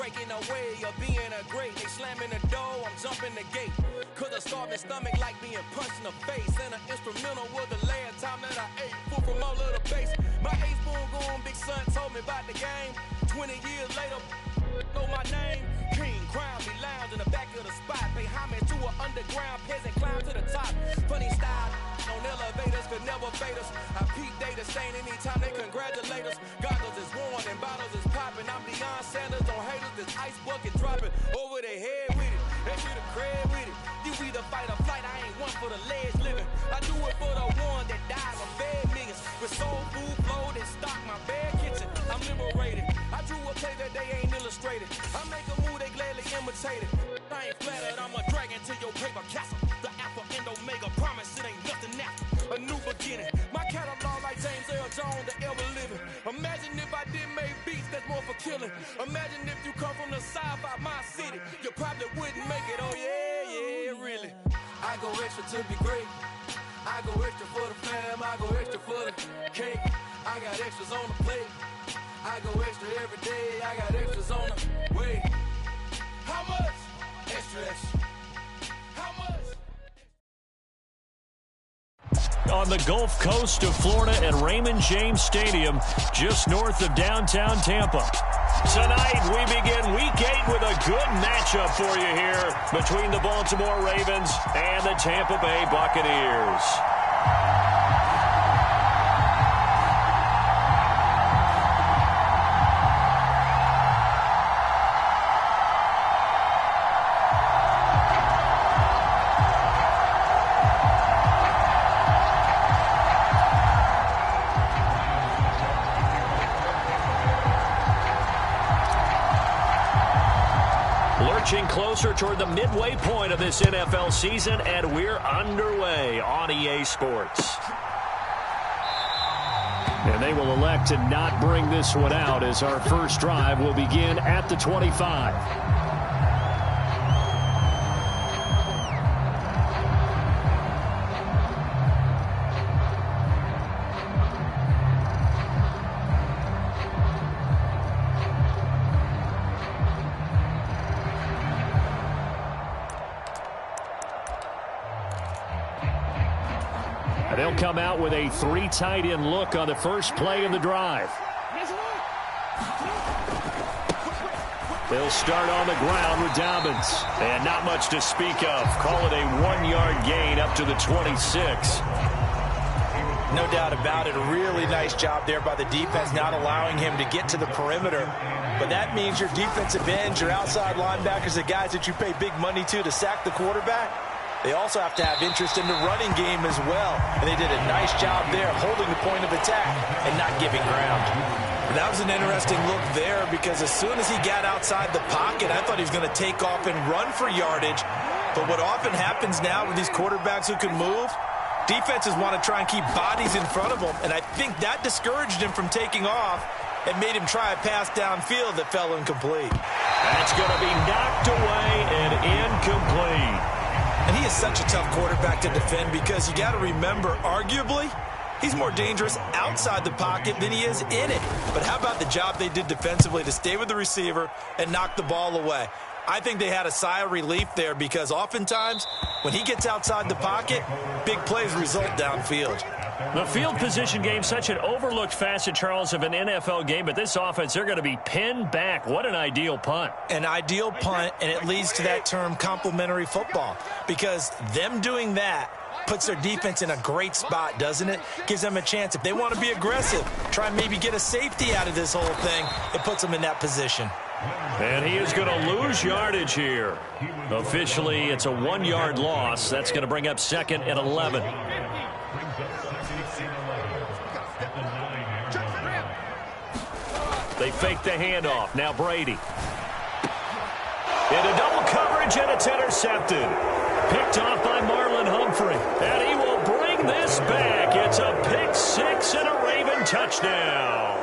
breaking away of being a great. They slamming the door, I'm jumping the gate. Cause a starving stomach like being punched in the face. And an instrumental was the last time that I ate food from all of the base. My A-spoon going, big son told me about the game. 20 years later, know my name. King, crown me, lounge in the back of the spot. Pay homage to an underground peasant, climb to the top. Funny style on elevators could never fade us. I peep data stain anytime they congratulate us. Goggles is worn and bottles is popping. I'm beyond Sanders on haters, this ice bucket dropping over their head with it. They get a crib with it. You either fight or flight, I ain't one for the ledge living. I do it for the one that died of bad niggas. With soul food flow that stock my bad kitchen. I'm liberated. I drew a play that they ain't illustrated. I make a move, they gladly imitate it. I ain't flattered, I'm a dragon to your paper castle. The Alpha and Omega promise it ain't nothing after. A new beginning. My catalog like James Earl Jones, the ever living. Imagine if I didn't make beats that's more for killing. Imagine if you come from the south out my city. You probably wouldn't make it, oh yeah, really. I go extra to be great. I go extra for the fam, I go extra for the cake. I got extras on the plate. I go extra every day, I got extras on the way. How much? Extra, extra. How much? On the Gulf Coast of Florida at Raymond James Stadium, just north of downtown Tampa. Tonight, we begin Week 8 with a good matchup for you here between the Baltimore Ravens and the Tampa Bay Buccaneers. Closer toward the midway point of this NFL season, and we're underway on EA Sports. And they will elect to not bring this one out as our first drive will begin at the 25. They'll come out with a 3 tight end look on the first play of the drive. They'll start on the ground with Dobbins. And not much to speak of. Call it a 1-yard gain up to the 26. No doubt about it. A really nice job there by the defense, not allowing him to get to the perimeter. But that means your defensive ends, your outside linebackers, the guys that you pay big money to sack the quarterback, they also have to have interest in the running game as well. And they did a nice job there holding the point of attack and not giving ground. And that was an interesting look there because as soon as he got outside the pocket, I thought he was going to take off and run for yardage. But what often happens now with these quarterbacks who can move, defenses want to try and keep bodies in front of them. And I think that discouraged him from taking off and made him try a pass downfield that fell incomplete. That's going to be knocked away and incomplete. And he is such a tough quarterback to defend because you got to remember, arguably, he's more dangerous outside the pocket than he is in it. But how about the job they did defensively to stay with the receiver and knock the ball away? I think they had a sigh of relief there because oftentimes when he gets outside the pocket, big plays result downfield. The field position game, such an overlooked facet, Charles, of an NFL game, but this offense, they're going to be pinned back. What an ideal punt. An ideal punt, and it leads to that term complementary football because them doing that puts their defense in a great spot, doesn't it? Gives them a chance. If they want to be aggressive, try and maybe get a safety out of this whole thing, it puts them in that position. And he is going to lose yardage here. Officially, it's a 1-yard loss. That's going to bring up 2nd and 11. They fake the handoff. Now Brady. Into double coverage, and it's intercepted. Picked off by Marlon Humphrey. And he will bring this back. It's a pick six and a Raven touchdown.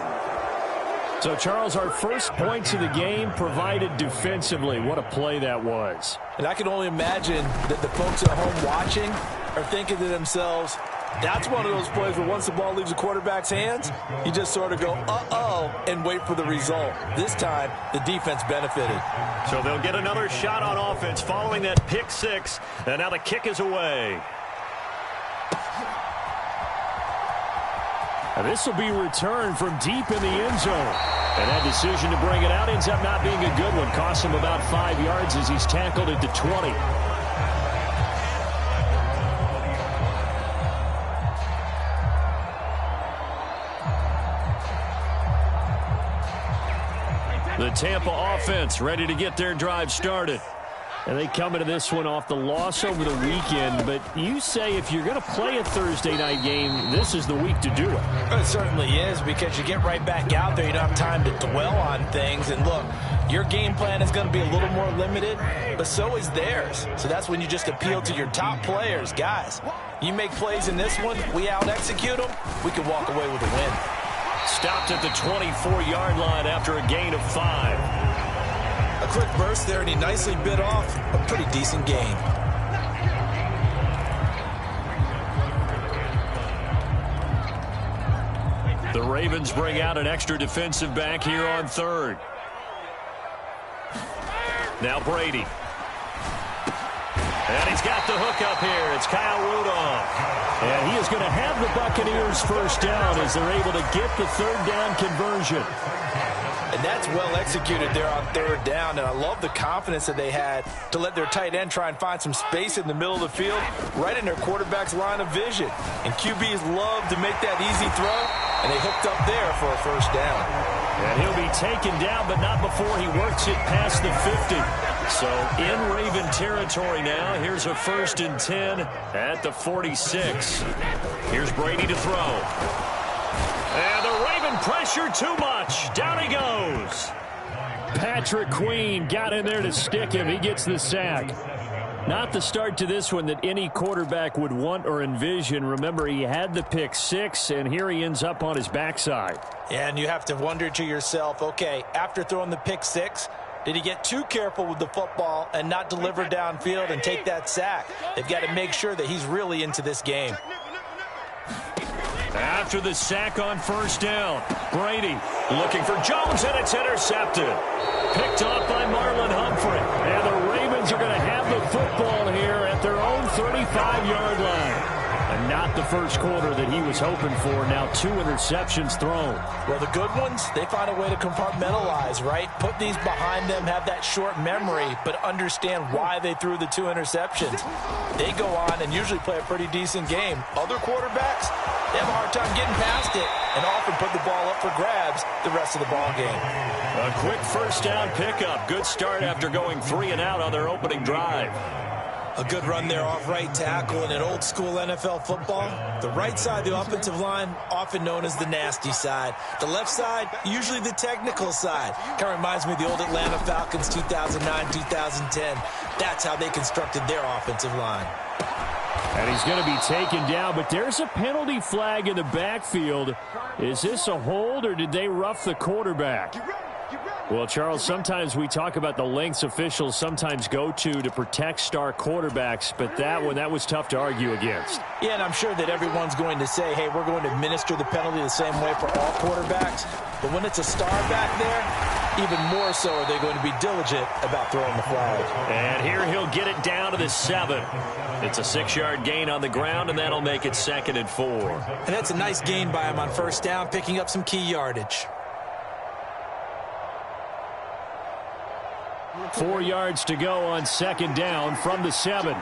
So, Charles, our first points of the game provided defensively. What a play that was. And I can only imagine that the folks at home watching are thinking to themselves, That's one of those plays where once the ball leaves the quarterback's hands, you just sort of go, uh-oh, and wait for the result. This time, the defense benefited. So they'll get another shot on offense following that pick six, and now the kick is away. And this will be returned from deep in the end zone. And that decision to bring it out ends up not being a good one. Costs him about 5 yards as he's tackled at the 20. The Tampa offense ready to get their drive started. And they come into this one off the loss over the weekend. But you say if you're going to play a Thursday night game, this is the week to do it. It certainly is, because you get right back out there. You don't have time to dwell on things. And look, your game plan is going to be a little more limited, but so is theirs. So that's when you just appeal to your top players. Guys, you make plays in this one, we out-execute them, we can walk away with a win. Stopped at the 24-yard line after a gain of 5. A quick burst there, and he nicely bit off a pretty decent gain. The Ravens bring out an extra defensive back here on third. Now Brady. And he's got the hook up here. It's Kyle Rudolph. And he is going to have the Buccaneers first down as they're able to get the third down conversion. And that's well executed there on third down. And I love the confidence that they had to let their tight end try and find some space in the middle of the field, right in their quarterback's line of vision. And QBs love to make that easy throw, and they hooked up there for a first down. And he'll be taken down, but not before he works it past the 50. So in Raven territory now. Here's a 1st and 10 at the 46. Here's Brady to throw. And the Raven pressure too much. Down he goes. Patrick Queen got in there to stick him. He gets the sack. Not the start to this one that any quarterback would want or envision. Remember, he had the pick six, and here he ends up on his backside. Yeah, and you have to wonder to yourself, okay, after throwing the pick six, did he get too careful with the football and not deliver downfield and take that sack? They've got to make sure that he's really into this game. After the sack on first down, Brady looking for Jones, and it's intercepted. Picked off by Marlon Humphrey. And the Ravens are going to have the football here at their own 35-yard line. And not the first quarter that he was hoping for. Now 2 interceptions thrown. Well, the good ones, they find a way to compartmentalize, right? Put these behind them, have that short memory, but understand why they threw the 2 interceptions. They go on and usually play a pretty decent game. Other quarterbacks, they have a hard time getting past it and often put the ball up for grabs the rest of the ball game. A quick first down pickup. Good start after going 3 and out on their opening drive. A good run there off right tackle in an old school NFL football. The right side of the offensive line, often known as the nasty side. The left side, usually the technical side. Kind of reminds me of the old Atlanta Falcons 2009-2010. That's how they constructed their offensive line. And he's going to be taken down, but there's a penalty flag in the backfield. Is this a hold, or did they rough the quarterback? Well, Charles, sometimes we talk about the lengths officials sometimes go to protect star quarterbacks, but that one, that was tough to argue against. Yeah, and I'm sure that everyone's going to say, hey, we're going to administer the penalty the same way for all quarterbacks. But when it's a star back there, even more so are they going to be diligent about throwing the flag. And here he'll get it down to the 7. It's a 6-yard gain on the ground, and that'll make it 2nd and 4. And that's a nice gain by him on first down, picking up some key yardage. 4 yards to go on 2nd down from the 7.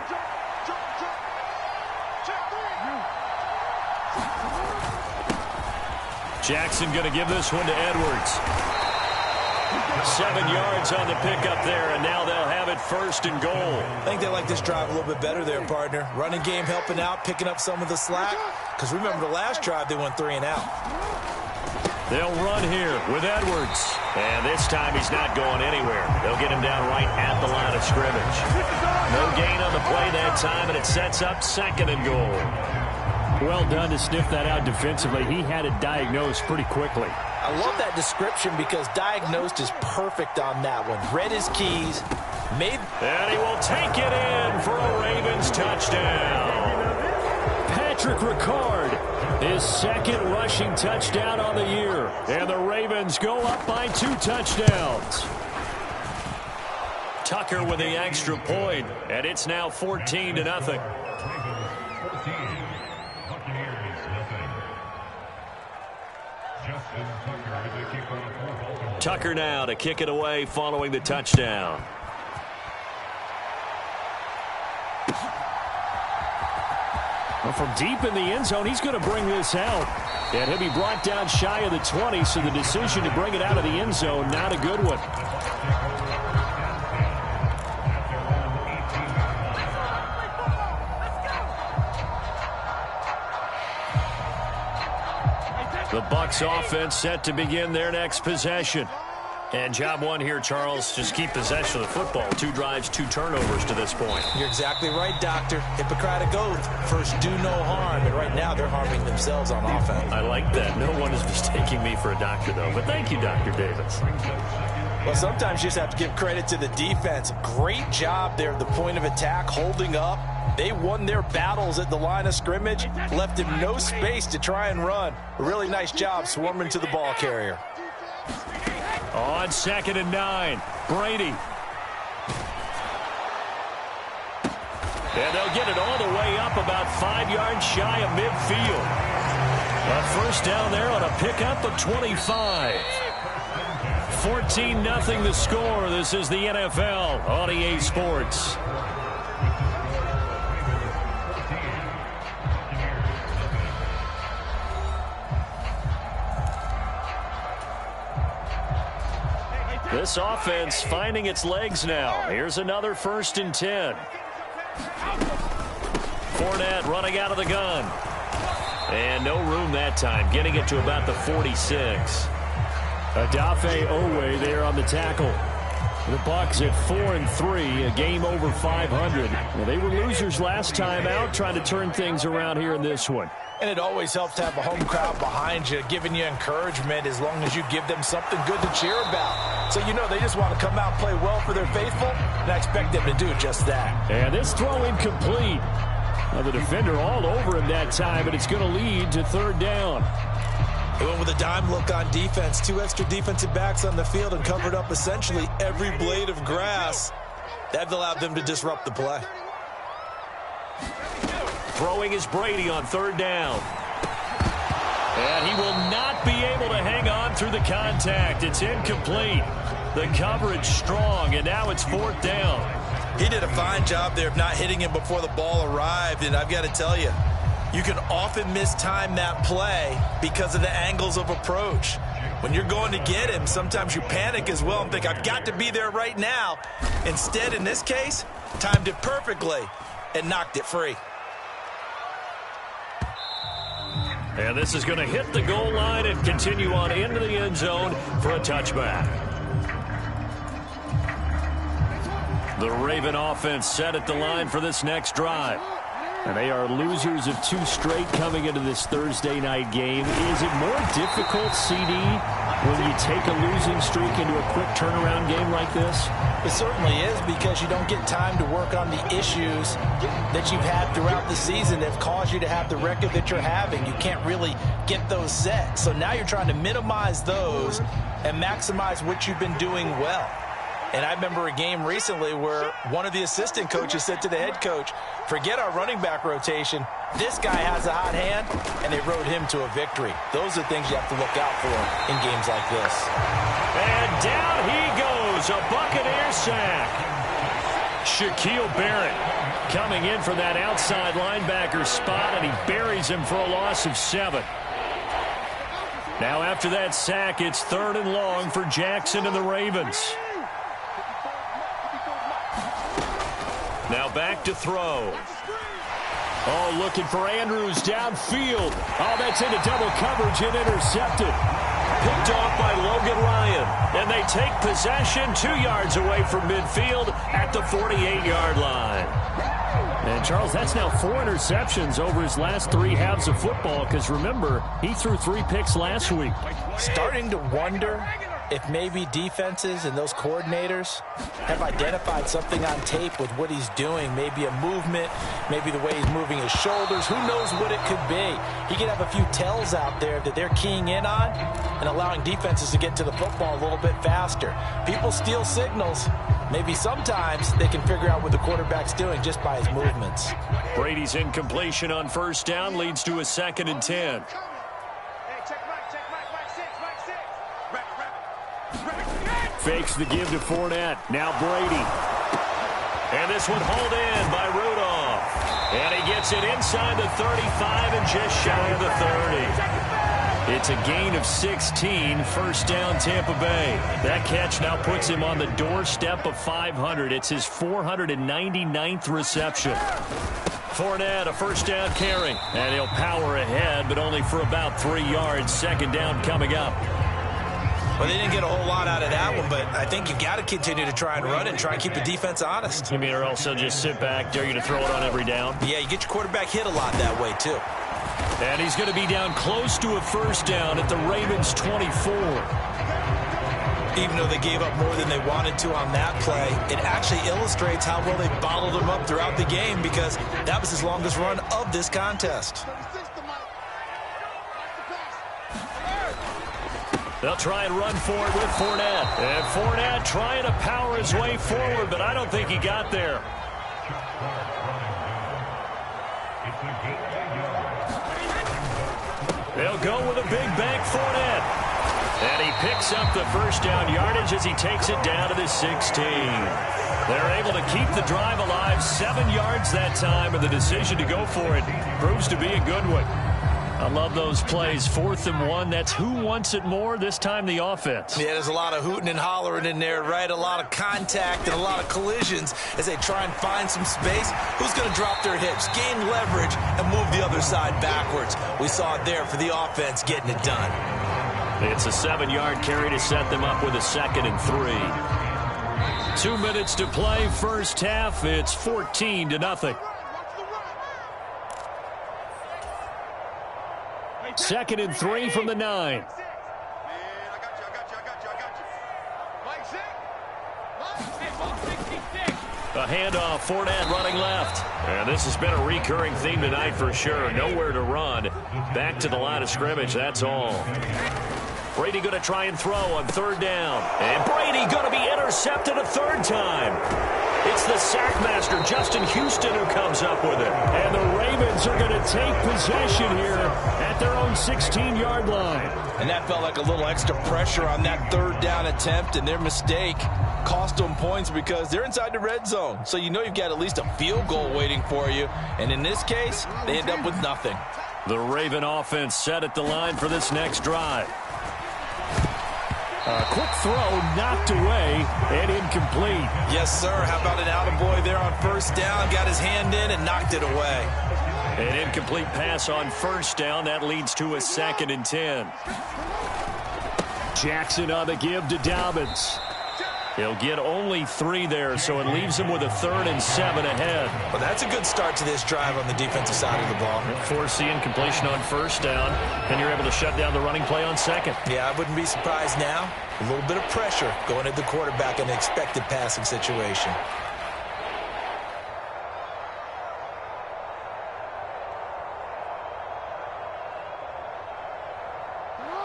Jackson going to give this one to Edwards. 7 yards on the pickup there, and now they'll have it 1st and goal. I think they like this drive a little bit better there, partner. Running game helping out, picking up some of the slack. Because remember the last drive, they went 3 and out. They'll run here with Edwards. And this time he's not going anywhere. They'll get him down right at the line of scrimmage. No gain on the play that time, and it sets up 2nd and goal. Well done to sniff that out defensively. He had it diagnosed pretty quickly. I love that description because diagnosed is perfect on that one. Read his keys. And he will take it in for a Ravens touchdown. Patrick Derek Ricard, his second rushing touchdown on the year. And the Ravens go up by 2 touchdowns. Tucker with the extra point, and it's now 14-0. Tucker now to kick it away following the touchdown. Well, from deep in the end zone, he's going to bring this out. And he'll be brought down shy of the 20, so the decision to bring it out of the end zone, not a good one. The Bucs offense set to begin their next possession. And job one here, Charles, just keep possession of the football. 2 drives, 2 turnovers to this point. You're exactly right, Doctor. Hippocratic oath. First, do no harm. And right now, they're harming themselves on offense. I like that. No one is mistaking me for a doctor, though. But thank you, Dr. Davis. Well, sometimes you just have to give credit to the defense. Great job there at the point of attack, holding up. They won their battles at the line of scrimmage, left him no space to try and run. A really nice job swarming to the ball carrier. On 2nd and 9, Brady. And they'll get it all the way up about 5 yards shy of midfield. A first down there on a pickup of 25. 14-0 the score. This is the NFL on EA Sports. This offense finding its legs now. Here's another 1st and 10. Fournette running out of the gun. And no room that time, getting it to about the 46. Odafe Owe there on the tackle. The Bucs at 4-3, a game over 500. Well, they were losers last time out, trying to turn things around here in this one. And it always helps to have a home crowd behind you, giving you encouragement as long as you give them something good to cheer about. So you know they just want to come out and play well for their faithful, and I expect them to do just that. And this throw incomplete. Well, the defender all over him that time, but it's going to lead to 3rd down. They went with a dime look on defense. 2 extra defensive backs on the field and covered up essentially every blade of grass. That allowed them to disrupt the play. Throwing is Brady on 3rd down. And he will not be able to hang on through the contact. It's incomplete. The coverage strong, and now it's 4th down. He did a fine job there of not hitting him before the ball arrived, and I've got to tell you, you can often mistime that play because of the angles of approach. When you're going to get him, sometimes you panic as well and think, I've got to be there right now. Instead, in this case, timed it perfectly and knocked it free. And this is going to hit the goal line and continue on into the end zone for a touchback. The Raven offense set at the line for this next drive. And they are losers of 2 straight coming into this Thursday night game. Is it more difficult, CD, when you take a losing streak into a quick turnaround game like this? It certainly is, because you don't get time to work on the issues that you've had throughout the season that have caused you to have the record that you're having. You can't really get those set. So now you're trying to minimize those and maximize what you've been doing well. And I remember a game recently where one of the assistant coaches said to the head coach, forget our running back rotation. This guy has a hot hand, and they rode him to a victory. Those are things you have to look out for in games like this. And down he goes, a Buccaneer sack. Shaquille Barrett coming in for that outside linebacker spot, and he buries him for a loss of 7. Now after that sack, it's 3rd and long for Jackson and the Ravens. Now back to throw. Oh, looking for Andrews downfield. Oh, that's into double coverage and intercepted. Picked off by Logan Ryan. And they take possession 2 yards away from midfield at the 48-yard line. And, Charles, that's now 4 interceptions over his last 3 halves of football, because, remember, he threw 3 picks last week. Starting to wonder if maybe defenses and those coordinators have identified something on tape with what he's doing, maybe a movement, maybe the way he's moving his shoulders, who knows what it could be. He could have a few tells out there that they're keying in on and allowing defenses to get to the football a little bit faster. People steal signals. Maybe sometimes they can figure out what the quarterback's doing just by his movements. Brady's incompletion on first down leads to a 2nd and 10. Fakes the give to Fournette. Now Brady. And this one hauled in by Rudolph. And he gets it inside the 35 and just shy of the 30. It's a gain of 16, first down Tampa Bay. That catch now puts him on the doorstep of 500. It's his 499th reception. Fournette, a first down carry. And he'll power ahead, but only for about 3 yards. 2nd down coming up. Well, they didn't get a whole lot out of that one, but I think you've got to continue to try and run and try and keep the defense honest. You mean, or also just sit back, dare you to throw it on every down? Yeah, you get your quarterback hit a lot that way, too. And he's going to be down close to a first down at the Ravens' 24. Even though they gave up more than they wanted to on that play, it actually illustrates how well they bottled him up throughout the game because that was his longest run of this contest. They'll try and run for it with Fournette. And Fournette trying to power his way forward, but I don't think he got there. They'll go with a big bank Fournette. And he picks up the first down yardage as he takes it down to the 16. They're able to keep the drive alive, 7 yards that time, and the decision to go for it proves to be a good one. I love those plays. 4th and 1. That's who wants it more, this time the offense. Yeah, there's a lot of hooting and hollering in there, right? A lot of contact and a lot of collisions as they try and find some space. Who's going to drop their hips, gain leverage, and move the other side backwards? We saw it there for the offense getting it done. It's a 7-yard carry to set them up with a 2nd and 3. 2 minutes to play, first half. It's 14-0. 2nd and 3 from the 9. A handoff, Fournette running left. And this has been a recurring theme tonight for sure. Nowhere to run. Back to the line of scrimmage, that's all. Brady going to try and throw on 3rd down. And Brady going to be intercepted a 3rd time. It's the sackmaster, Justin Houston, who comes up with it. And the Ravens are going to take possession here at their own 16-yard line. And that felt like a little extra pressure on that 3rd down attempt, and their mistake cost them points because they're inside the red zone. So you know you've got at least a field goal waiting for you. And in this case, they end up with nothing. The Raven offense set at the line for this next drive. A quick throw knocked away and incomplete. Yes, sir. How about an attaboy there on 1st down? Got his hand in and knocked it away. An incomplete pass on 1st down. That leads to a 2nd and 10. Jackson on the give to Dobbins. He'll get only 3 there, so it leaves him with a 3rd and 7 ahead. Well, that's a good start to this drive on the defensive side of the ball. Force the incompletion on 1st down, and you're able to shut down the running play on 2nd. Yeah, I wouldn't be surprised now. A little bit of pressure going at the quarterback in an expected passing situation.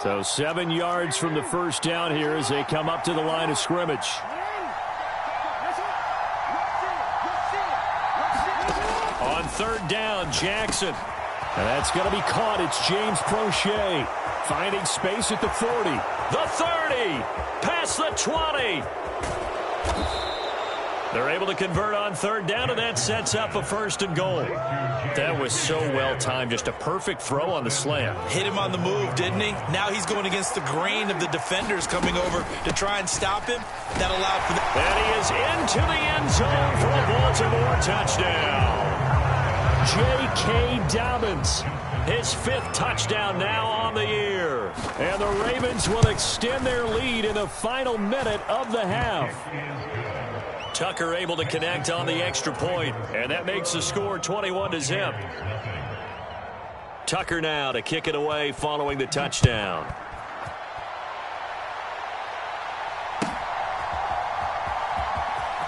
So 7 yards from the 1st down here as they come up to the line of scrimmage. On 3rd down, Jackson. And that's going to be caught. It's James Prochet finding space at the 40. The 30. Past the 20. They're able to convert on 3rd down, and that sets up a 1st and goal. That was so well timed. Just a perfect throw on the slant. Hit him on the move, didn't he? Now he's going against the grain of the defenders coming over to try and stop him. That allowed for that. And he is into the end zone for a Baltimore touchdown. J.K. Dobbins, his 5th touchdown now on the year. And the Ravens will extend their lead in the final minute of the half. Tucker able to connect on the extra point, and that makes the score 21-0. Tucker now to kick it away following the touchdown.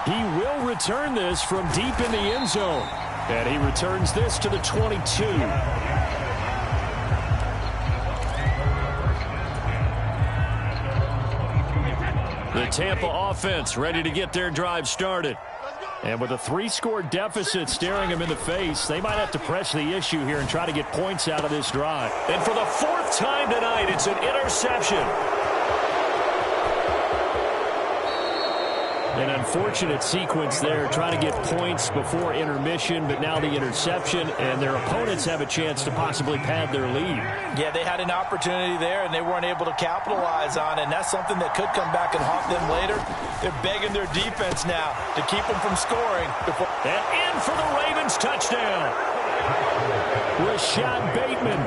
He will return this from deep in the end zone. And he returns this to the 22. The Tampa offense ready to get their drive started. And with a 3-score deficit staring them in the face, they might have to press the issue here and try to get points out of this drive. And for the 4th time tonight, it's an interception. An unfortunate sequence there, trying to get points before intermission, but now the interception, and their opponents have a chance to possibly pad their lead. Yeah, they had an opportunity there, and they weren't able to capitalize on it, and that's something that could come back and haunt them later. They're begging their defense now to keep them from scoring. And in for the Ravens touchdown. Rashad Bateman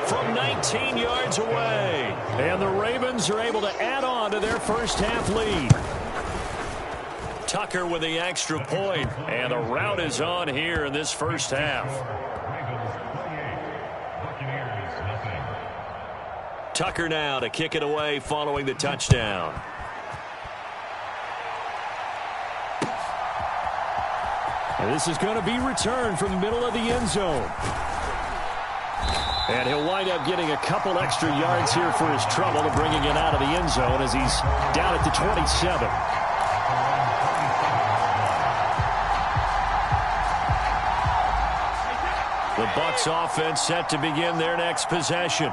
from 19 yards away. And the Ravens are able to add on to their first half lead. Tucker with the extra point, and the rout is on here in this first half. Tucker now to kick it away following the touchdown. And this is going to be returned from the middle of the end zone. And he'll wind up getting a couple extra yards here for his trouble and bringing it out of the end zone as he's down at the 27. The Bucs offense set to begin their next possession.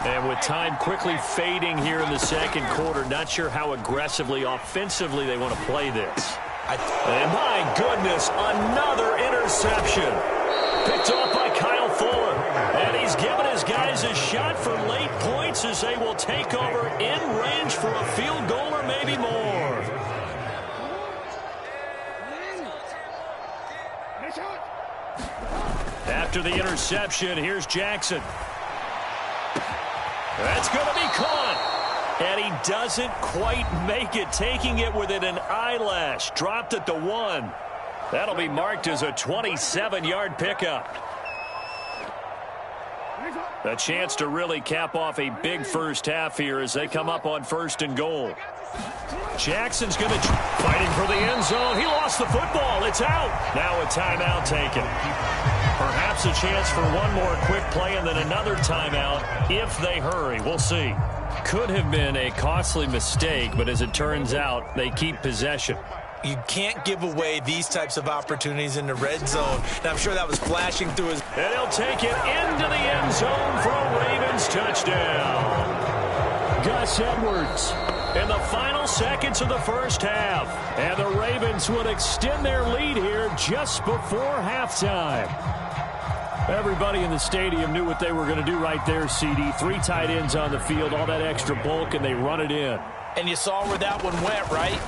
And with time quickly fading here in the second quarter, not sure how aggressively, offensively they want to play this. And my goodness, another interception. Picked off by Kyle Fuller. And he's given his guys a shot for late points as they will take over in range for a field goal or maybe more. After the interception, here's Jackson. That's going to be caught. And he doesn't quite make it, taking it within an eyelash. Dropped at the 1. That'll be marked as a 27-yard pickup. A chance to really cap off a big first half here as they come up on 1st and goal. Jackson's going to fighting for the end zone. He lost the football. It's out. Now a timeout taken. Perhaps a chance for one more quick play and then another timeout if they hurry. We'll see. Could have been a costly mistake, but as it turns out, they keep possession. You can't give away these types of opportunities in the red zone. And I'm sure that was flashing through his... And he'll take it into the end zone for a Ravens touchdown. Gus Edwards in the final seconds of the first half. And the Ravens would extend their lead here just before halftime. Everybody in the stadium knew what they were going to do right there, CD. 3 tight ends on the field, all that extra bulk, and they run it in. And you saw where that one went, right?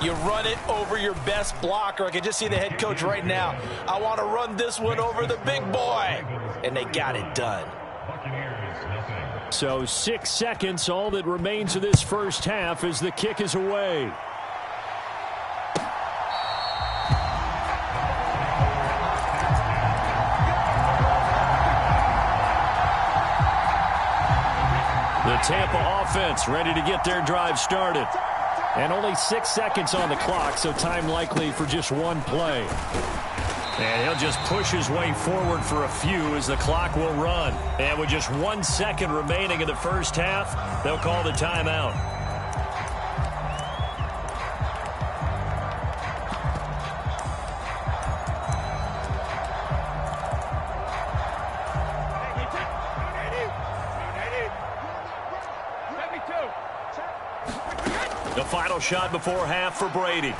You run it over your best blocker. I can just see the head coach right now. I want to run this one over the big boy. And they got it done. So 6 seconds, all that remains of this first half as the kick is away. The Tampa offense ready to get their drive started. And only 6 seconds on the clock, so time likely for just one play. And he'll just push his way forward for a few as the clock will run. And with just 1 second remaining in the first half, they'll call the timeout. The final shot before half for Brady.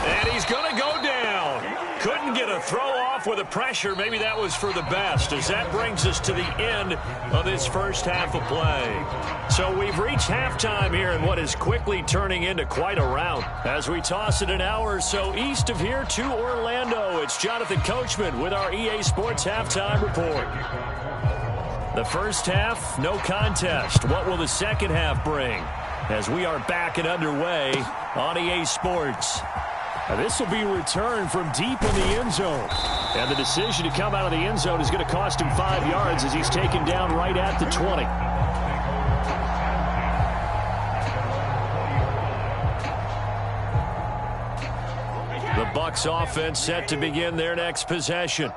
And he's going to go down. Couldn't get a throw off with the pressure. Maybe that was for the best, as that brings us to the end of this first half of play. So we've reached halftime here in what is quickly turning into quite a rout. As we toss it an hour or so east of here to Orlando, it's Jonathan Coachman with our EA Sports Halftime Report. The first half, no contest. What will the second half bring? As we are back and underway on EA Sports. This will be returned from deep in the end zone. And the decision to come out of the end zone is going to cost him 5 yards as he's taken down right at the 20. Bucs offense set to begin their next possession.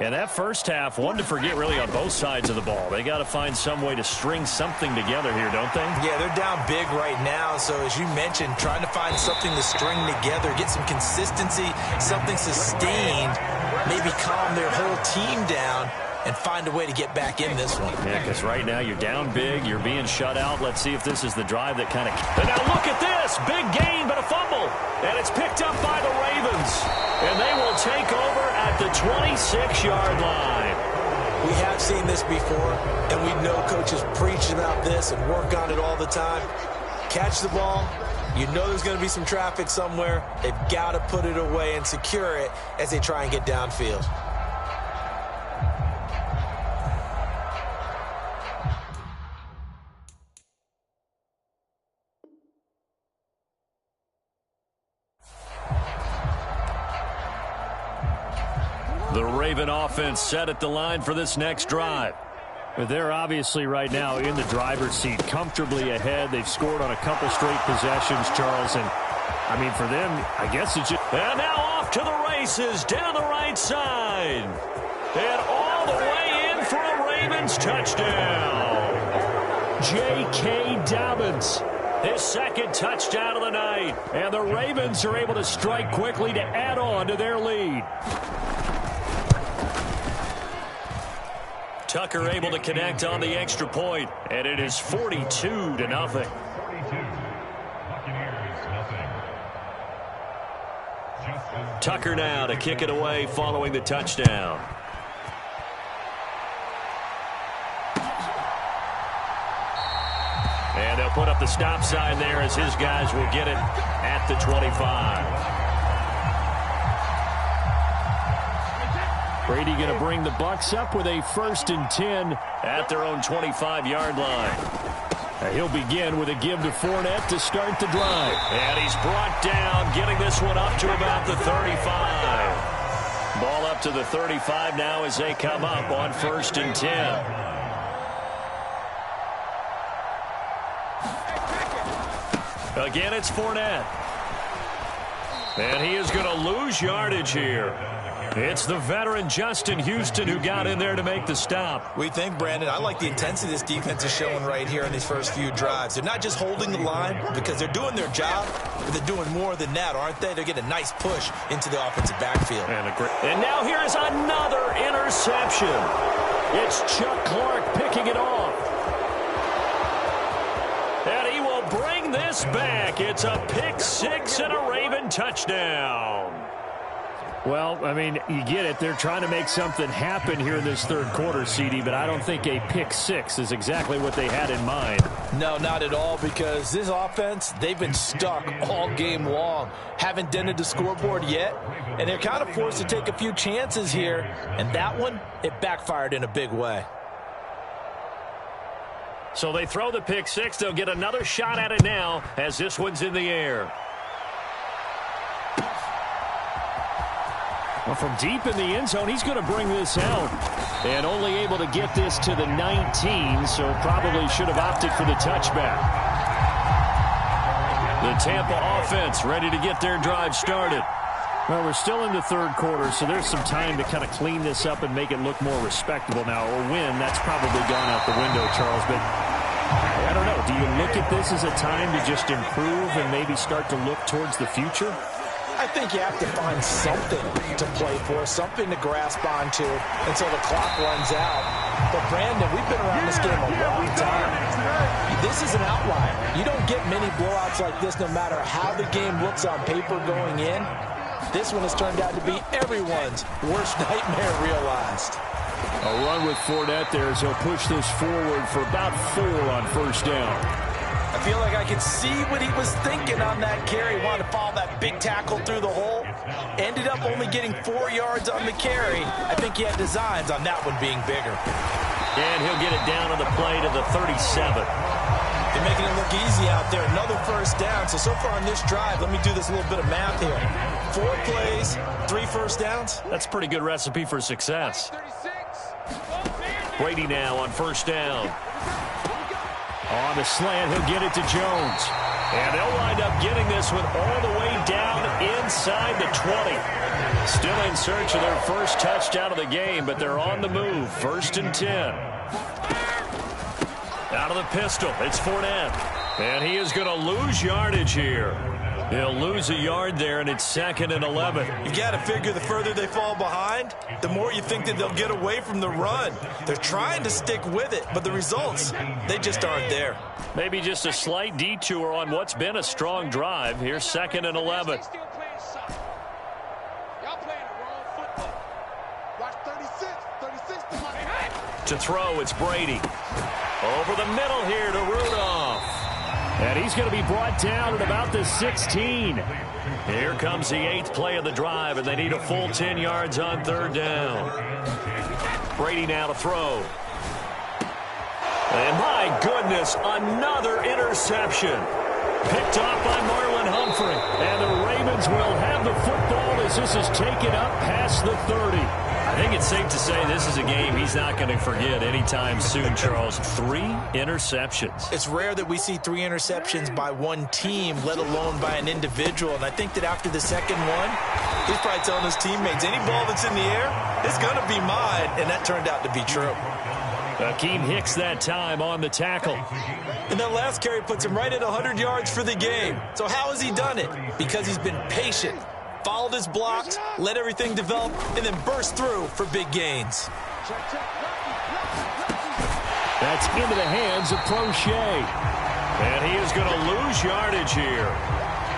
And that first half, one to forget really on both sides of the ball. They got to find some way to string something together here, don't they? Yeah, they're down big right now. So as you mentioned, trying to find something to string together, get some consistency, something sustained, maybe calm their whole team down and find a way to get back in this one. Yeah, because right now you're down big, you're being shut out. Let's see if this is the drive that kind of... And now look at this! Big gain, but a fumble. And it's picked up by the Ravens. And they will take over at the 26-yard line. We have seen this before, and we know coaches preach about this and work on it all the time. Catch the ball. You know there's going to be some traffic somewhere. They've got to put it away and secure it as they try and get downfield. The Raven offense set at the line for this next drive. But they're obviously right now in the driver's seat, comfortably ahead. They've scored on a couple straight possessions, Charles. And, I mean, for them, I guess it's just... And now off to the races down the right side. And all the way in for a Ravens touchdown. J.K. Dobbins, his second touchdown of the night. And the Ravens are able to strike quickly to add on to their lead. Tucker able to connect on the extra point, and it is 42-0. Tucker now to kick it away following the touchdown. And they'll put up the stop sign there as his guys will get it at the 25. Brady going to bring the Bucs up with a 1st and 10 at their own 25-yard line. He'll begin with a give to Fournette to start the drive. And he's brought down, getting this one up to about the 35. Ball up to the 35 now as they come up on 1st and 10. Again, it's Fournette. And he is going to lose yardage here. It's the veteran Justin Houston who got in there to make the stop. We think, Brandon, I like the intensity this defense is showing right here in these first few drives. They're not just holding the line because they're doing their job, but they're doing more than that, aren't they? They're getting a nice push into the offensive backfield. And now here is another interception. It's Chuck Clark picking it off. And he will bring this back. It's a pick six and a Raven touchdown. Well, I mean, you get it. They're trying to make something happen here in this third quarter, CD, but I don't think a pick six is exactly what they had in mind. No, not at all, because this offense, they've been stuck all game long. Haven't dented the scoreboard yet, and they're kind of forced to take a few chances here, and that one, it backfired in a big way. So they throw the pick six. They'll get another shot at it now as this one's in the air. Well, from deep in the end zone, he's going to bring this out. And only able to get this to the 19, so probably should have opted for the touchback. The Tampa offense ready to get their drive started. Well, we're still in the third quarter, so there's some time to kind of clean this up and make it look more respectable now. Or win, that's probably gone out the window, Charles. But I don't know. Do you look at this as a time to just improve and maybe start to look towards the future? I think you have to find something to play for, something to grasp onto until the clock runs out. But, Brandon, we've been around this game a long time. This is an outlier. You don't get many blowouts like this no matter how the game looks on paper going in. This one has turned out to be everyone's worst nightmare realized. A run with Fournette there as he'll push this forward for about 4 on first down. I feel like I can see what he was thinking on that carry. Wanted to follow that big tackle through the hole. Ended up only getting 4 yards on the carry. I think he had designs on that one being bigger. And he'll get it down on the play to the 37. They're making it look easy out there. Another first down. So far on this drive, let me do this little bit of math here. 4 plays, 3 first downs. That's a pretty good recipe for success. Brady now on first down. On the slant, he'll get it to Jones. And they'll wind up getting this one all the way down inside the 20. Still in search of their first touchdown of the game, but they're on the move. 1st and 10. Out of the pistol, it's Fournette. And he is going to lose yardage here. He'll lose a yard there, and it's 2nd and 11. You've got to figure the further they fall behind, the more you think that they'll get away from the run. They're trying to stick with it, but the results, they just aren't there. Maybe just a slight detour on what's been a strong drive. Here's 2nd and 11. To throw, it's Brady. Over the middle here to Rudolph. And he's going to be brought down at about the 16. Here comes the 8th play of the drive, and they need a full 10 yards on 3rd down. Brady now to throw. And my goodness, another interception. Picked off by Marlon Humphrey. And the Ravens will have the football as this is taken up past the 30. I think it's safe to say this is a game he's not going to forget anytime soon, Charles. 3 interceptions. It's rare that we see 3 interceptions by one team, let alone by an individual. And I think that after the second one, he's probably telling his teammates, any ball that's in the air, it's going to be mine. And that turned out to be true. Akeem Hicks that time on the tackle. And that last carry puts him right at 100 yards for the game. So how has he done it? Because he's been patient, followed his blocks, let everything develop, and then burst through for big gains. That's into the hands of Prochet. And he is going to lose yardage here.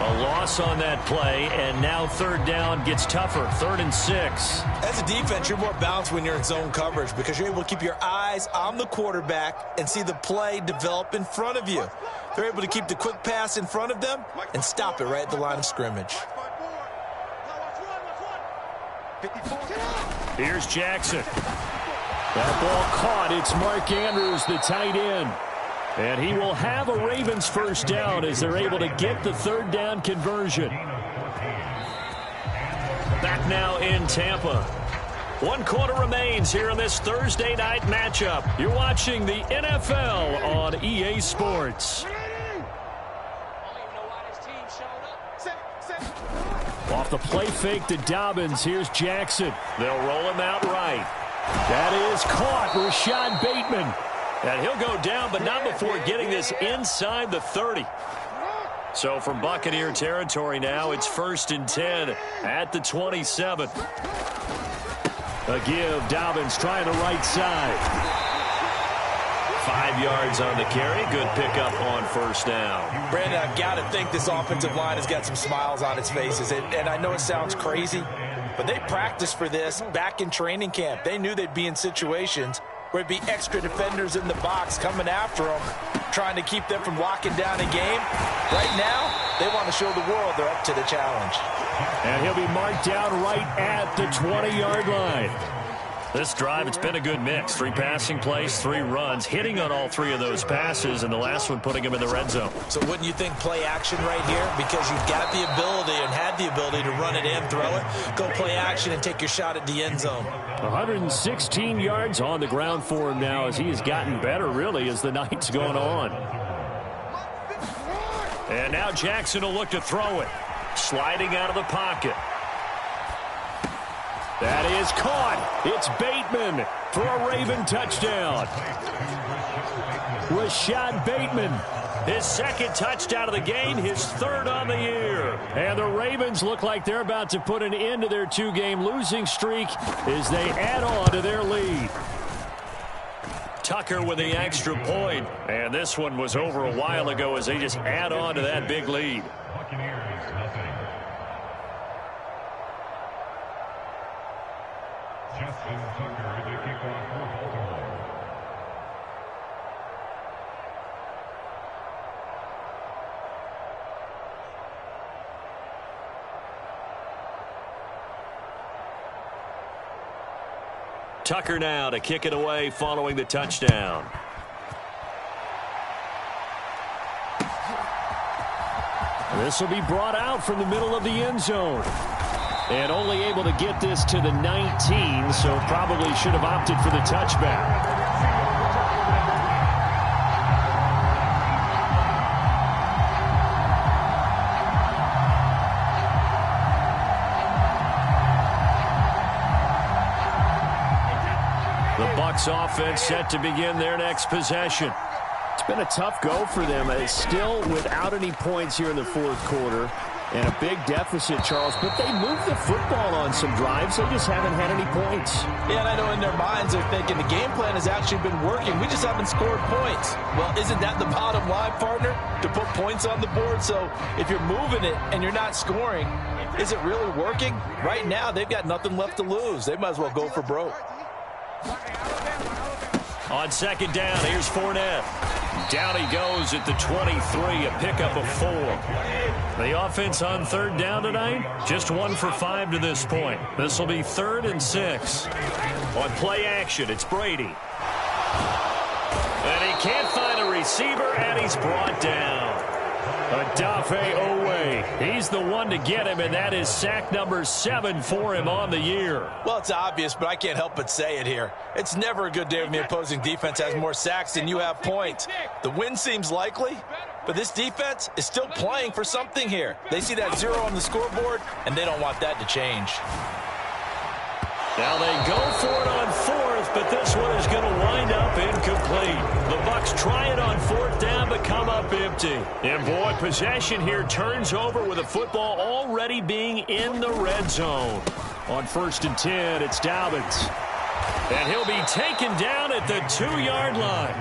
A loss on that play, and now 3rd down gets tougher. 3rd and 6. As a defense, you're more balanced when you're in zone coverage because you're able to keep your eyes on the quarterback and see the play develop in front of you. They're able to keep the quick pass in front of them and stop it right at the line of scrimmage. Here's Jackson. That ball caught. It's Mark Andrews, the tight end. And he will have a Ravens first down as they're able to get the 3rd down conversion. Back now in Tampa. 1 quarter remains here in this Thursday night matchup. You're watching the NFL on EA Sports. Off the play fake to Dobbins. Here's Jackson. They'll roll him out right. That is caught. Rashad Bateman. And he'll go down, but not before getting this inside the 30. So from Buccaneer territory now, it's 1st and 10 at the 27. A give. Dobbins trying the right side. 5 yards on the carry. Good pickup on 1st down. Brandon, I've got to think this offensive line has got some smiles on its faces. And I know it sounds crazy, but they practiced for this back in training camp. They knew they'd be in situations where it'd be extra defenders in the box coming after them, trying to keep them from locking down a game. Right now, they want to show the world they're up to the challenge. And he'll be marked down right at the 20-yard line. This drive, it's been a good mix. 3 passing plays, 3 runs, hitting on all 3 of those passes, and the last one putting him in the red zone. So wouldn't you think play action right here? Because you've got the ability and had the ability to run it in, throw it, go play action and take your shot at the end zone. 116 yards on the ground for him now as he has gotten better, really, as the night's going on. And now Jackson will look to throw it. Sliding out of the pocket. That is caught. It's Bateman for a Raven touchdown. Rashad Bateman, his 2nd touchdown of the game, his 3rd on the year. And the Ravens look like they're about to put an end to their 2-game losing streak as they add on to their lead. Tucker with the extra point. And this one was over a while ago as they just add on to that big lead. Tucker now to kick it away following the touchdown. This will be brought out from the middle of the end zone. And only able to get this to the 19, so probably should have opted for the touchback. The Bucs offense set to begin their next possession. It's been a tough go for them. It's still without any points here in the fourth quarter. And a big deficit, Charles. But they moved the football on some drives. They just haven't had any points. Yeah, and I know in their minds they're thinking the game plan has actually been working. We just haven't scored points. Well, isn't that the bottom line, partner? To put points on the board? So if you're moving it and you're not scoring, is it really working? Right now, they've got nothing left to lose. They might as well go for broke. On second down, here's Fournette. Down he goes at the 23, a pickup of 4. The offense on third down tonight, just 1 for 5 to this point. This will be 3rd and 6. On play action, it's Brady. And he can't find a receiver, and he's brought down. Odafe Owe. He's the one to get him, and that is sack number 7 for him on the year. Well, it's obvious, but I can't help but say it here. It's never a good day when the opposing defense has more sacks than you have points. The win seems likely, but this defense is still playing for something here. They see that 0 on the scoreboard, and they don't want that to change. Now they go for it on 4th, but this one is going to wind up incomplete. The Bucs try it on 4th down, but come up empty. And boy, possession here turns over with the football already being in the red zone. On 1st and 10, it's Dobbins. And he'll be taken down at the 2-yard line.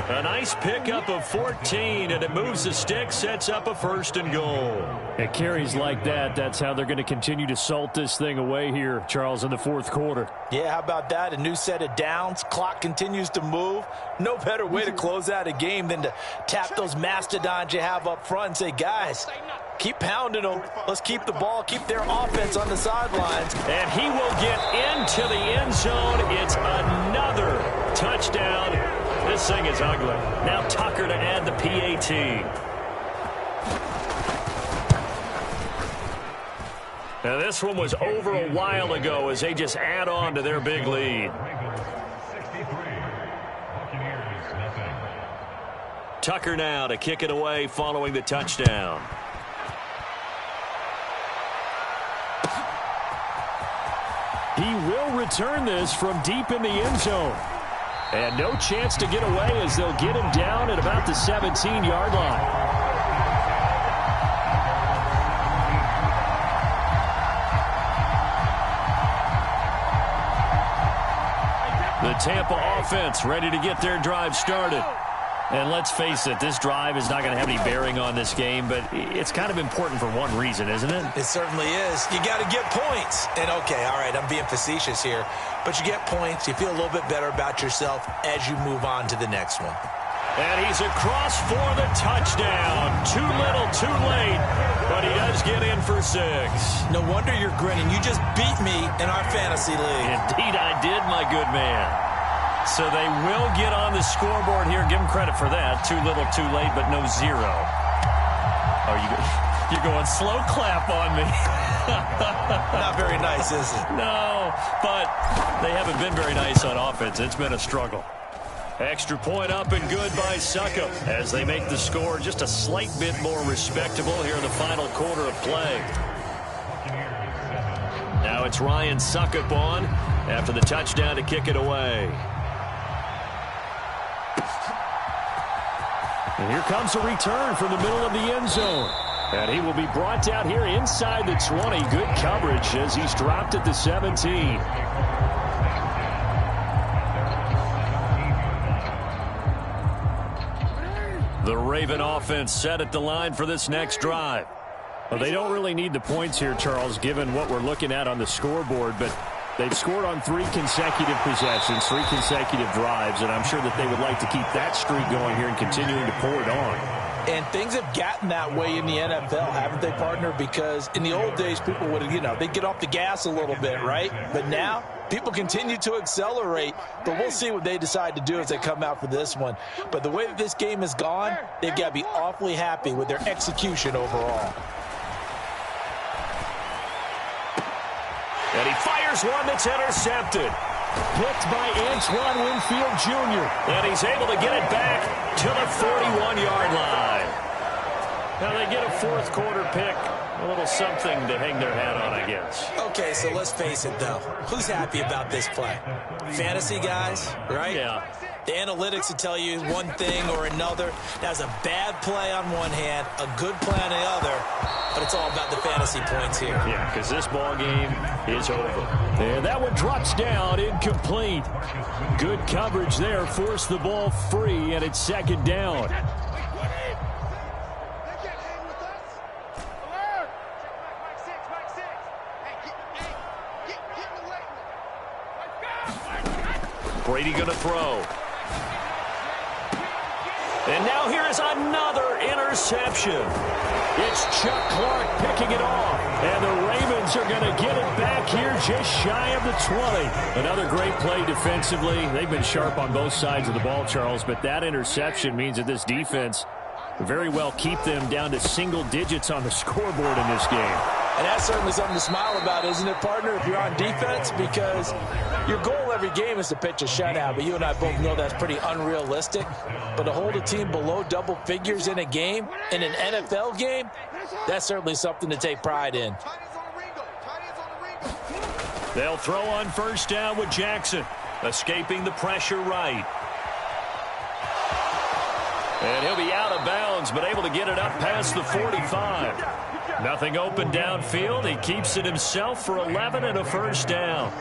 A nice pickup of 14, and it moves the stick, sets up a 1st and goal. It carries like that. That's how they're going to continue to salt this thing away here, Charles, in the fourth quarter. Yeah, how about that? A new set of downs. Clock continues to move. No better way to close out a game than to tap those mastodons you have up front and say, guys, keep pounding them. Let's keep the ball, keep their offense on the sidelines. And he will get into the end zone. It's another touchdown. This thing is ugly. Now Tucker to add the PAT. Now this one was over a while ago as they just add on to their big lead. Tucker now to kick it away following the touchdown. He will return this from deep in the end zone. And no chance to get away as they'll get him down at about the 17-yard line. The Tampa offense ready to get their drive started. And let's face it, this drive is not going to have any bearing on this game, but it's kind of important for one reason, isn't it? It certainly is. You got to get points. And, okay, all right, I'm being facetious here. But you get points, you feel a little bit better about yourself as you move on to the next one. And he's across for the touchdown. Too little, too late, but he does get in for 6. No wonder you're grinning. You just beat me in our fantasy league. Indeed I did, my good man. So they will get on the scoreboard here. Give them credit for that. Too little, too late, but no 0. Oh, you're going slow clap on me. Not very nice, is it? No, but they haven't been very nice on offense. It's been a struggle. Extra point up and good by Succop as they make the score just a slight bit more respectable here in the final quarter of play. Now it's Ryan Succop on after the touchdown to kick it away. And here comes a return from the middle of the end zone. And he will be brought down here inside the 20. Good coverage as he's dropped at the 17. The Raven offense set at the line for this next drive. Well, they don't really need the points here, Charles, given what we're looking at on the scoreboard, but they've scored on 3 consecutive possessions, 3 consecutive drives, and I'm sure that they would like to keep that streak going here and continuing to pour it on. And things have gotten that way in the NFL, haven't they, partner? Because in the old days, people would, they'd get off the gas a little bit, right? But now, people continue to accelerate, but we'll see what they decide to do as they come out for this one. But the way that this game has gone, they've got to be awfully happy with their execution overall. And he fires one that's intercepted. Picked by Antoine Winfield Jr. And he's able to get it back to the 41-yard line. Now they get a fourth quarter pick A little something to hang their hat on, I guess. Okay, so let's face it, though. Who's happy about this play? Fantasy guys, right? Yeah. The analytics will tell you one thing or another. That's a bad play on one hand, a good play on the other, but it's all about the fantasy points here. Yeah, because this ball game is over. And that one drops down, incomplete. Good coverage there, forced the ball free, and it's second down. Brady going to throw. And now here is another interception. It's Chuck Clark picking it off. And the Ravens are going to get it back here just shy of the 20. Another great play defensively. They've been sharp on both sides of the ball, Charles, but that interception means that this defense very well keep them down to single digits on the scoreboard in this game. And that's certainly something to smile about, isn't it, partner, if you're on defense? Because your goal every game is to pitch a shutout, but you and I both know that's pretty unrealistic. But to hold a team below double figures in a game, in an NFL game, that's certainly something to take pride in. They'll throw on first down with Jackson, escaping the pressure right. And he'll be out of bounds, but able to get it up past the 45. Nothing open downfield. He keeps it himself for 11 and a first down.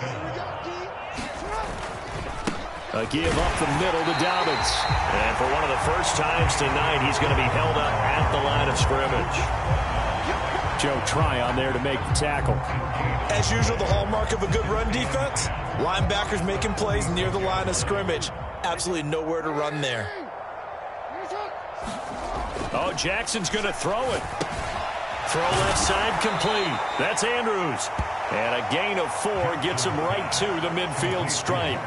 A give up the middle to Dobbins. And for one of the first times tonight, he's going to be held up at the line of scrimmage. Joe Tryon there to make the tackle. As usual, the hallmark of a good run defense, linebackers making plays near the line of scrimmage. Absolutely nowhere to run there. Oh, Jackson's going to throw it. Throw left side complete. That's Andrews. And a gain of 4 gets him right to the midfield stripe.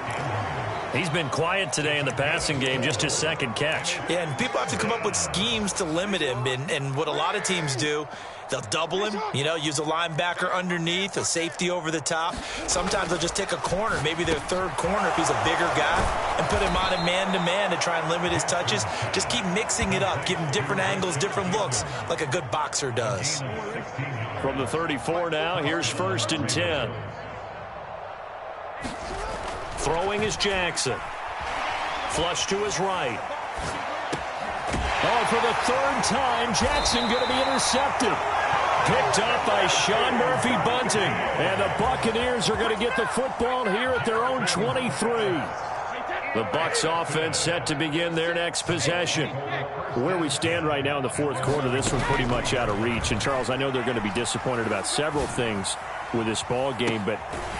He's been quiet today in the passing game, just his second catch. Yeah, and people have to come up with schemes to limit him. And what a lot of teams do, they'll double him, use a linebacker underneath, a safety over the top. Sometimes they'll just take a corner, maybe their third corner if he's a bigger guy, and put him on a man-to-man to try and limit his touches. Just keep mixing it up, give him different angles, different looks, like a good boxer does. From the 34 now, here's 1st and 10. Throwing is Jackson. Flush to his right. Oh, for the 3rd time, Jackson going to be intercepted. Picked up by Sean Murphy-Bunting. And the Buccaneers are going to get the football here at their own 23. The Bucs offense set to begin their next possession. Where we stand right now in the 4th quarter, this one's pretty much out of reach. And, Charles, I know they're going to be disappointed about several things with this ball game, but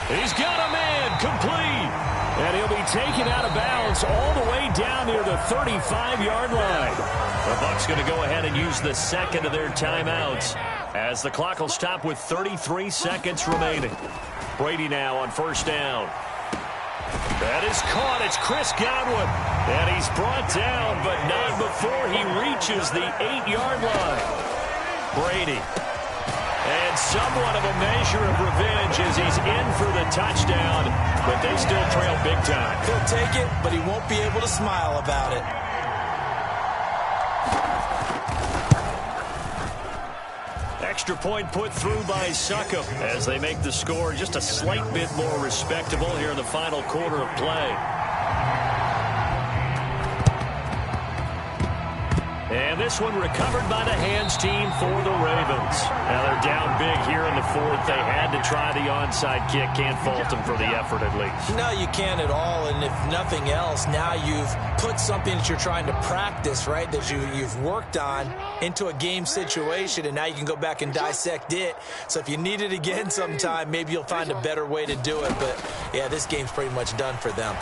he's got a man complete. And he'll be taken out of bounds all the way down near the 35-yard line. The Bucs going to go ahead and use the second of their timeouts as the clock will stop with 33 seconds remaining. Brady now on first down. That is caught. It's Chris Godwin. And he's brought down, but not before he reaches the 8-yard line. Brady. And somewhat of a measure of revenge as he's in for the touchdown, but they still trail big time. He'll take it, but he won't be able to smile about it. Extra point put through by Succop as they make the score just a slight bit more respectable here in the final quarter of play. And this one recovered by the hands team for the Ravens. Now they're down big here in the 4th. They had to try the onside kick. Can't fault them for the effort at least. No, you can't at all. And if nothing else, now you've put something that you're trying to practice, right, that you've worked on into a game situation, and now you can go back and dissect it. So if you need it again sometime, maybe you'll find a better way to do it. But, yeah, this game's pretty much done for them.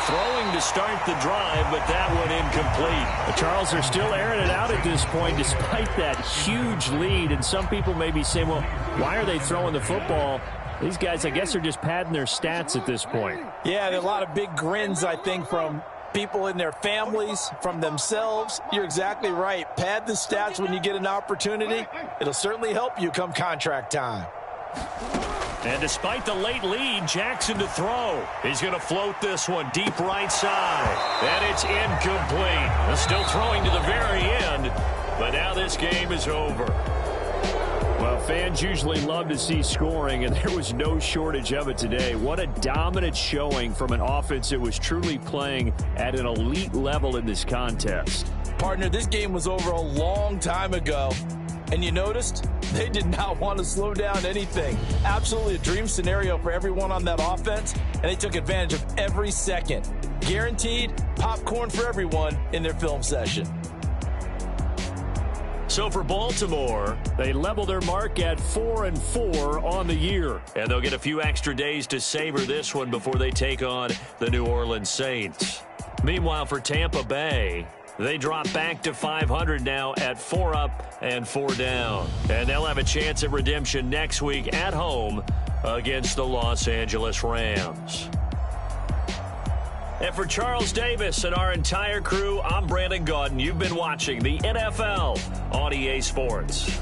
Throwing to start the drive, but that one incomplete. Charles, they're still airing it out at this point despite that huge lead. And some people may be saying, well, why are they throwing the football? These guys, I guess, are just padding their stats at this point. Yeah, there are a lot of big grins, I think, from people in their families, from themselves. You're exactly right. Pad the stats when you get an opportunity. It'll certainly help you come contract time. And despite the late lead, Jackson to throw. He's going to float this one deep right side. And it's incomplete. Still throwing to the very end. But now this game is over. Well, fans usually love to see scoring, and there was no shortage of it today. What a dominant showing from an offense that was truly playing at an elite level in this contest. Partner, this game was over a long time ago, and you noticed they did not want to slow down anything. Absolutely a dream scenario for everyone on that offense, and they took advantage of every second. Guaranteed popcorn for everyone in their film session. So for Baltimore, They level their mark at 4-4 on the year. and they'll get a few extra days to savor this one before they take on the New Orleans Saints. Meanwhile, for Tampa Bay, they drop back to 500 now at 4 up and 4 down. And they'll have a chance at redemption next week at home against the Los Angeles Rams. And for Charles Davis and our entire crew, I'm Brandon Gaudin. You've been watching the NFL on EA Sports.